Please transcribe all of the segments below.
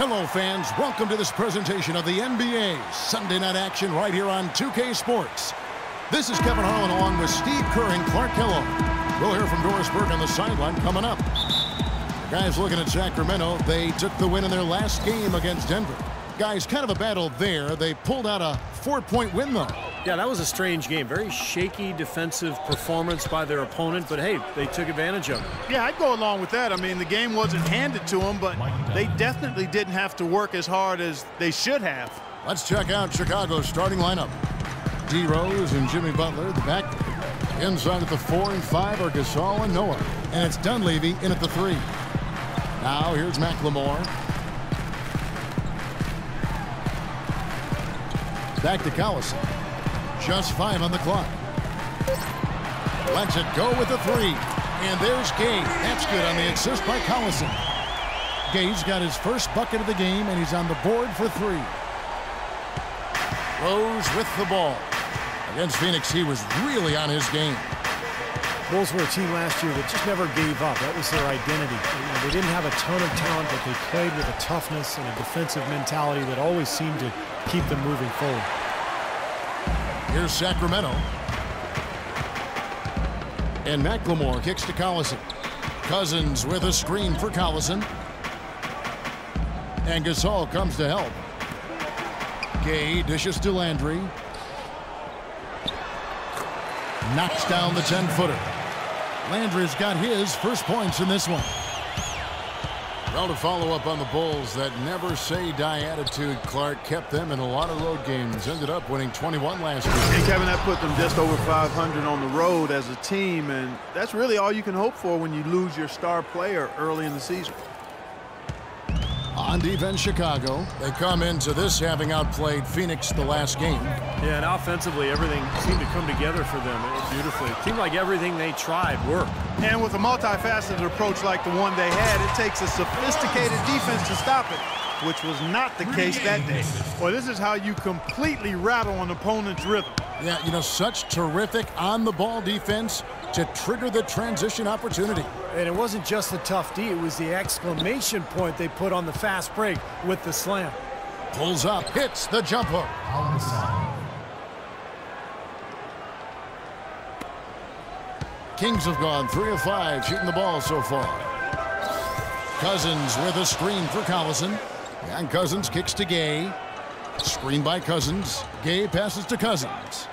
Hello, fans. Welcome to this presentation of the NBA Sunday Night Action right here on 2K Sports. This is Kevin Harlan along with Steve Kerr and Clark Kellogg. We'll hear from Doris Burke on the sideline coming up. The guys looking at Sacramento, they took the win in their last game against Denver. Guys, kind of a battle there. They pulled out a 4-point win, though. Yeah, that was a strange game. Very shaky defensive performance by their opponent, but hey, they took advantage of it. Yeah, I'd go along with that. I mean, the game wasn't handed to them, but they definitely didn't have to work as hard as they should have. Let's check out Chicago's starting lineup. D. Rose and Jimmy Butler, the back. Inside at the 4 and 5 are Gasol and Noah. And it's Dunleavy in at the 3. Now here's McLemore. Back to Collison. Just 5 on the clock. Lets it go with the 3. And there's Gay. That's good on the assist by Collison. Gay's got his first bucket of the game, and he's on the board for 3. Rose with the ball. Against Phoenix, he was really on his game. Bulls were a team last year that just never gave up. That was their identity. They didn't have a ton of talent, but they played with a toughness and a defensive mentality that always seemed to keep them moving forward. Here's Sacramento. And McLemore kicks to Collison. Cousins with a screen for Collison. And Gasol comes to help. Gay dishes to Landry. Knocks down the 10-footer. Landry's got his first points in this one. Well, to follow up on the Bulls, that never-say-die attitude, Clark, kept them in a lot of road games. Ended up winning 21 last week. And Kevin, that put them just over 500 on the road as a team, and that's really all you can hope for when you lose your star player early in the season. On defense, Chicago. They come into this having outplayed Phoenix the last game. Yeah, and offensively, everything seemed to come together for them beautifully. It seemed like everything they tried worked. And with a multifaceted approach like the one they had, it takes a sophisticated defense to stop it, which was not the case that day. Well, this is how you completely rattle an opponent's rhythm. Yeah, you know, such terrific on-the-ball defense to trigger the transition opportunity. And it wasn't just the tough D, it was the exclamation point they put on the fast break with the slam. Pulls up, hits the jump hook. Kings have gone 3 of 5 shooting the ball so far. Cousins with a screen for Collison. And Cousins kicks to Gay. Screen by Cousins. Gay passes to Cousins.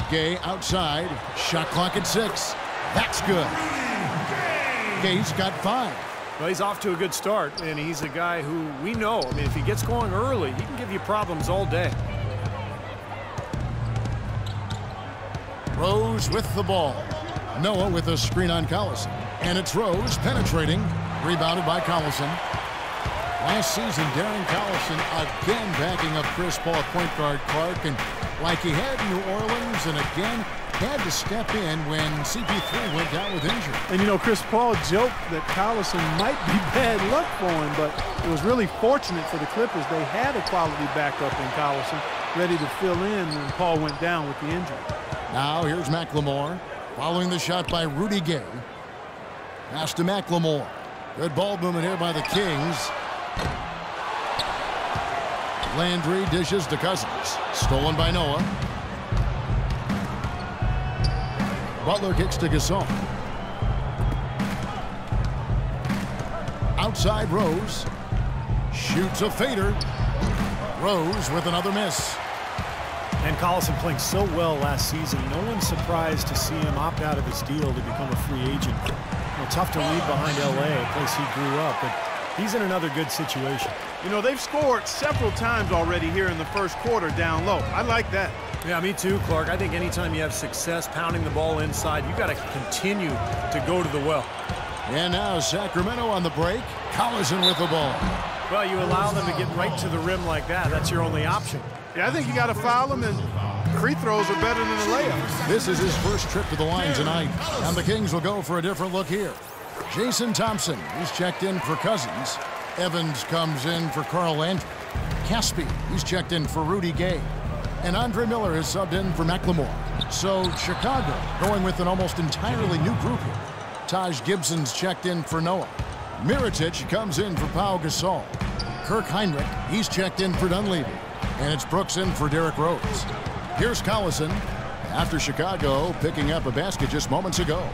Gay outside. Shot clock at 6. That's good. Gay's got 5. Well, he's off to a good start, and he's a guy who we know. I mean, if he gets going early, he can give you problems all day. Rose with the ball. Noah with a screen on Collison. And it's Rose penetrating. Rebounded by Collison. Last season, Darren Collison again backing up Chris Paul at point guard, Clark. And like he had in New Orleans, and again had to step in when CP3 went down with injury. And, you know, Chris Paul joked that Collison might be bad luck for him, but it was really fortunate for the Clippers. They had a quality backup in Collison ready to fill in when Paul went down with the injury. Now here's McLemore. Following the shot by Rudy Gay. Pass to McLemore. Good ball movement here by the Kings. Landry dishes to Cousins. Stolen by Noah. Butler kicks to Gasol. Outside Rose. Shoots a fader. Rose with another miss. And Collison playing so well last season, no one's surprised to see him opt out of his deal to become a free agent. Well, tough to leave behind LA, a place he grew up, but he's in another good situation. You know, they've scored several times already here in the first quarter down low. I like that. Yeah, me too, Clark. I think anytime you have success pounding the ball inside, you got to continue to go to the well. And now Sacramento on the break. Collison with the ball. Well, you allow them to get right to the rim like that. That's your only option. Yeah, I think you got to foul them, and free throws are better than a layup. This is his first trip to the line tonight, and the Kings will go for a different look here. Jason Thompson, he's checked in for Cousins. Evans comes in for Carl Landry. Caspi, he's checked in for Rudy Gay. And Andre Miller is subbed in for McLemore. So Chicago going with an almost entirely new group here. Taj Gibson's checked in for Noah. Mirotic comes in for Pau Gasol. Kirk Heinrich, he's checked in for Dunleavy. And it's Brooks in for Derrick Rose. Here's Collison after Chicago picking up a basket just moments ago.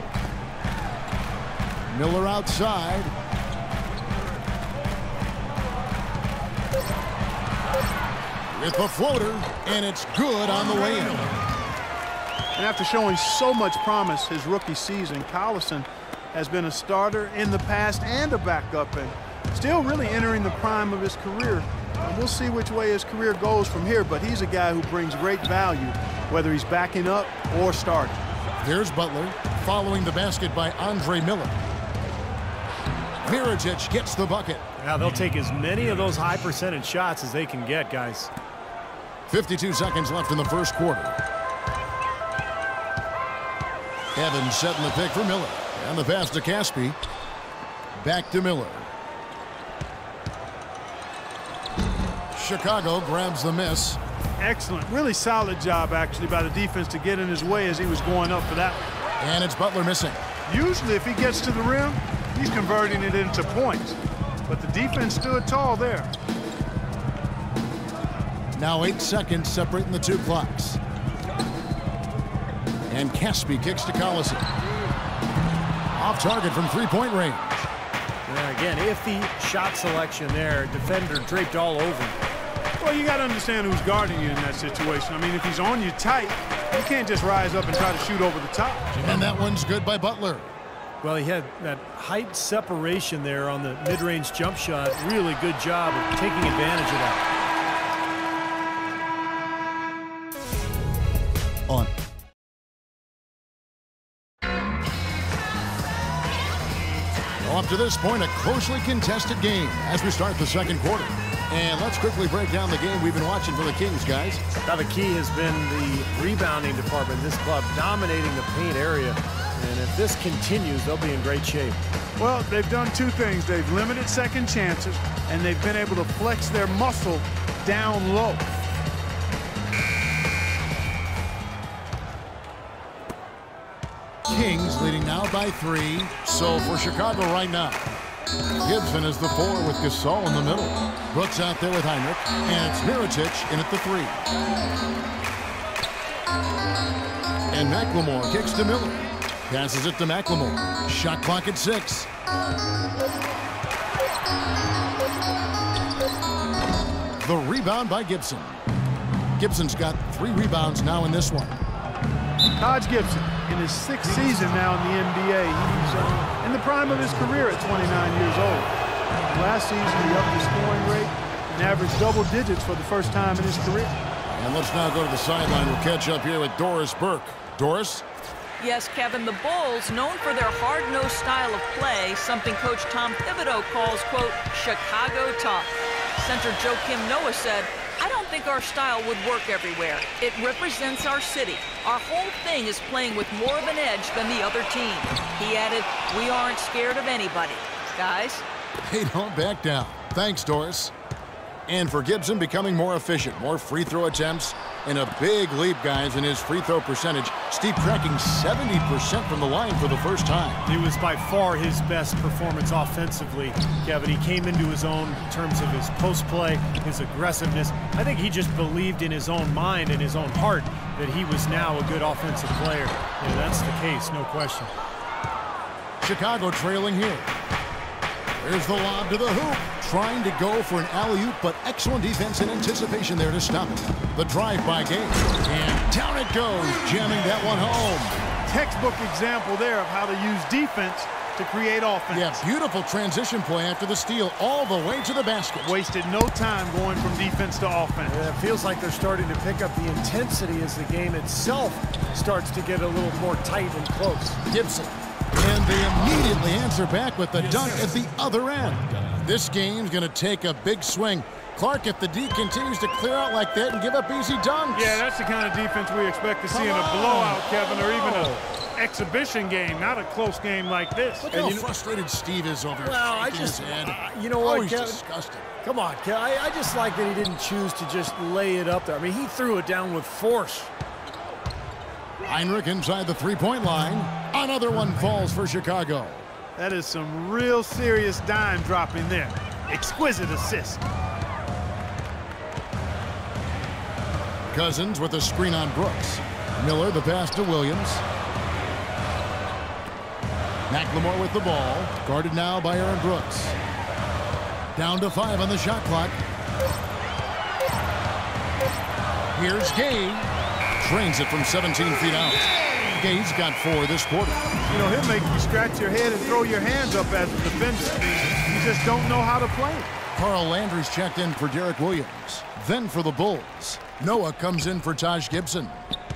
Miller outside. With the floater, and it's good on the way in. And after showing so much promise his rookie season, Collison has been a starter in the past and a backup, and still really entering the prime of his career. And we'll see which way his career goes from here, but he's a guy who brings great value, whether he's backing up or starting. There's Butler, following the basket by Andre Miller. Mirotic gets the bucket. Now they'll take as many of those high percentage shots as they can get, guys. 52 seconds left in the first quarter. Evans setting the pick for Miller. And the pass to Caspi. Back to Miller. Chicago grabs the miss. Excellent. Really solid job, actually, by the defense to get in his way as he was going up for that one. And it's Butler missing. Usually, if he gets to the rim, he's converting it into points. But the defense stood tall there. Now 8 seconds separating the two clocks. And Caspi kicks to Collison. Off target from three-point range. Yeah, again, iffy shot selection there. Defender draped all over him. Well, you got to understand who's guarding you in that situation. I mean, if he's on you tight, you can't just rise up and try to shoot over the top. And that one's good by Butler. Well, he had that height separation there on the mid-range jump shot. Really good job of taking advantage of that. On. Well, up to this point, a closely contested game as we start the second quarter. And let's quickly break down the game we've been watching for the Kings, guys. Now, the key has been the rebounding department. This club dominating the paint area. And if this continues, they'll be in great shape. Well, they've done two things. They've limited second chances, and they've been able to flex their muscle down low. Kings leading now by 3. So for Chicago right now, Gibson is the 4 with Gasol in the middle. Brooks out there with Heinrich, and it's Mirotic in at the 3. And McLemore kicks to Miller. Passes it to McLemore. Shot clock at 6. The rebound by Gibson. Gibson's got 3 rebounds now in this one. Taj Gibson, in his 6th season now in the NBA. He's in the prime of his career at 29 years old. Last season, he upped his scoring rate and averaged double digits for the first time in his career. And let's now go to the sideline. We'll catch up here with Doris Burke. Doris? Yes, Kevin, the Bulls, known for their hard-nosed style of play, something Coach Tom Thibodeau calls, quote, Chicago tough. Center Joakim Noah said, I don't think our style would work everywhere. It represents our city. Our whole thing is playing with more of an edge than the other team. He added, we aren't scared of anybody. Guys? They don't back down. Thanks, Doris. And for Gibson, becoming more efficient, more free throw attempts, and a big leap, guys, in his free throw percentage. Steve cracking 70% from the line for the first time. It was by far his best performance offensively, Kevin. He came into his own in terms of his post play, his aggressiveness. I think he just believed in his own mind and his own heart that he was now a good offensive player. And that's the case, no question. Chicago trailing here. There's the lob to the hoop. Trying to go for an alley-oop, but excellent defense and anticipation there to stop it. The drive by Gay. And down it goes, jamming that one home. Textbook example there of how to use defense to create offense. Yeah, beautiful transition play after the steal all the way to the basket. Wasted no time going from defense to offense. Yeah, it feels like they're starting to pick up the intensity as the game itself starts to get a little more tight and close. Gibson. And they immediately answer back with the dunk at the other end. This game's going to take a big swing. Clark, if the D continues to clear out like that and give up easy dunks. Yeah, that's the kind of defense we expect to see in a blowout, Kevin, or even an exhibition game, not a close game like this. Look how frustrated Steve is over here. Well, you know what, he's Kevin? disgusted. Come on, Kevin. I just like that he didn't choose to just lay it up there. I mean, he threw it down with force. Heinrich inside the three-point line. Another one falls for Chicago. That is some real serious dime dropping there. Exquisite assist. Cousins with a screen on Brooks. Miller the pass to Williams. McLemore with the ball. Guarded now by Aaron Brooks. Down to 5 on the shot clock. Here's Gay. Drains it from 17 feet out. Gay's got 4 this quarter. You know, he'll make you scratch your head and throw your hands up as a defender. You just don't know how to play it. Carl Landry's checked in for Derek Williams. Then for the Bulls, Noah comes in for Taj Gibson.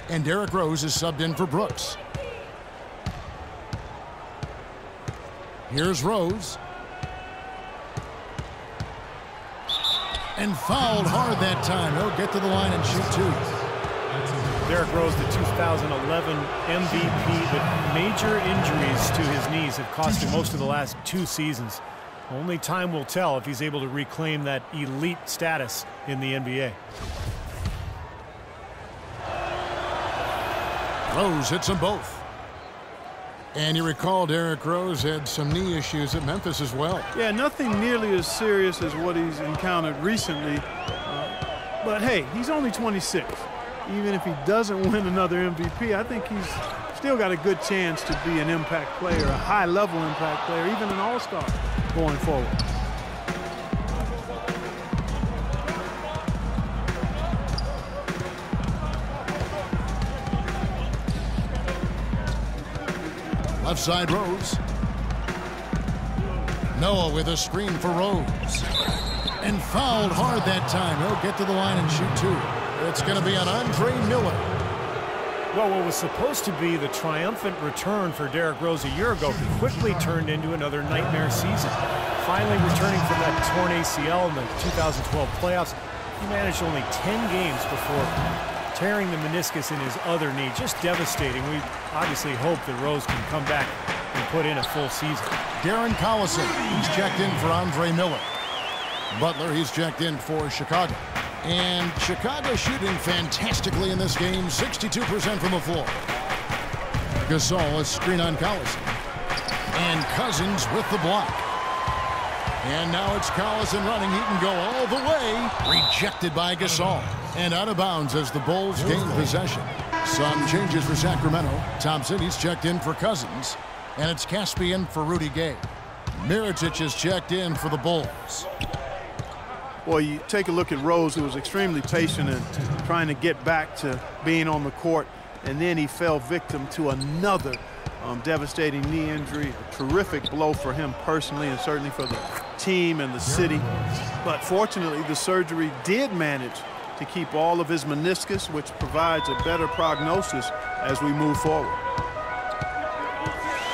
And Derrick Rose is subbed in for Brooks. Here's Rose. And fouled hard that time. He'll get to the line and shoot 2. Derrick Rose, the 2011 MVP, but major injuries to his knees have cost him most of the last 2 seasons. Only time will tell if he's able to reclaim that elite status in the NBA. Rose hits them both. And you recall Derrick Rose had some knee issues at Memphis as well. Yeah, nothing nearly as serious as what he's encountered recently. But hey, he's only 26. Even if he doesn't win another MVP, I think he's still got a good chance to be an impact player, a high-level impact player, even an all-star going forward. Left side Rose. Noah with a screen for Rose. And fouled hard that time. He'll get to the line and shoot 2. It's going to be on Andre Miller. Well, what was supposed to be the triumphant return for Derrick Rose a year ago quickly turned into another nightmare season. Finally returning from that torn ACL in the 2012 playoffs, he managed only 10 games before tearing the meniscus in his other knee. Just devastating. We obviously hope that Rose can come back and put in a full season. Darren Collison, he's checked in for Andre Miller. Butler, he's checked in for Chicago. And Chicago shooting fantastically in this game, 62% from the floor. Gasol, a screen on Collison. And Cousins with the block. And now it's Collison running. He can go all the way. Rejected by Gasol. And out of bounds as the Bulls gain possession. Some changes for Sacramento. Thompson, he's checked in for Cousins. And it's Caspian for Rudy Gay. Mirotic is checked in for the Bulls. Well, you take a look at Rose, who was extremely patient and trying to get back to being on the court, and then he fell victim to another devastating knee injury. A terrific blow for him personally and certainly for the team and the city. But fortunately, the surgery did manage to keep all of his meniscus, which provides a better prognosis as we move forward.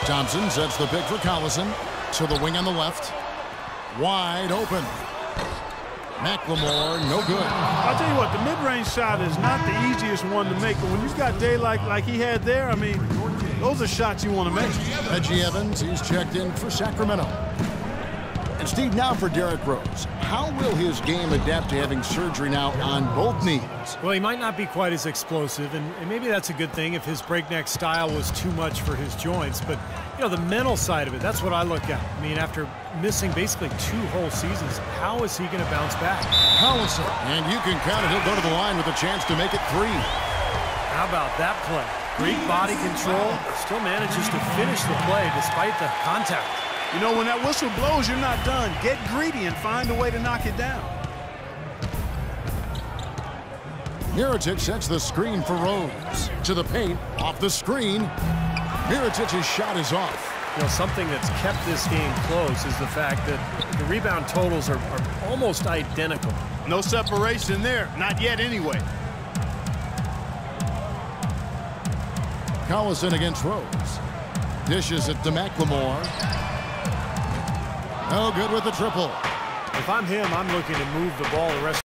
Thompson sets the pick for Collison to the wing on the left. Wide open. McLemore, no good. I'll tell you what, the mid-range shot is not the easiest one to make, but when you've got daylight like he had there, I mean, those are shots you want to make. Reggie Evans, he's checked in for Sacramento. And Steve, now for Derrick Rose. How will his game adapt to having surgery now on both knees? Well, he might not be quite as explosive, and maybe that's a good thing if his breakneck style was too much for his joints. But, you know, the mental side of it, that's what I look at. I mean, after missing basically 2 whole seasons, how is he going to bounce back? Collison, and you can count it. He'll go to the line with a chance to make it 3. How about that play? Great body control, still manages to finish the play despite the contact. You know, when that whistle blows, you're not done. Get greedy and find a way to knock it down. Mirotic sets the screen for Rose. To the paint, off the screen. Mirotic's shot is off. You know, something that's kept this game close is the fact that the rebound totals are almost identical. No separation there. Not yet anyway. Collison against Rose. Dishes it to McLemore. No good with the triple. If I'm him, I'm looking to move the ball the rest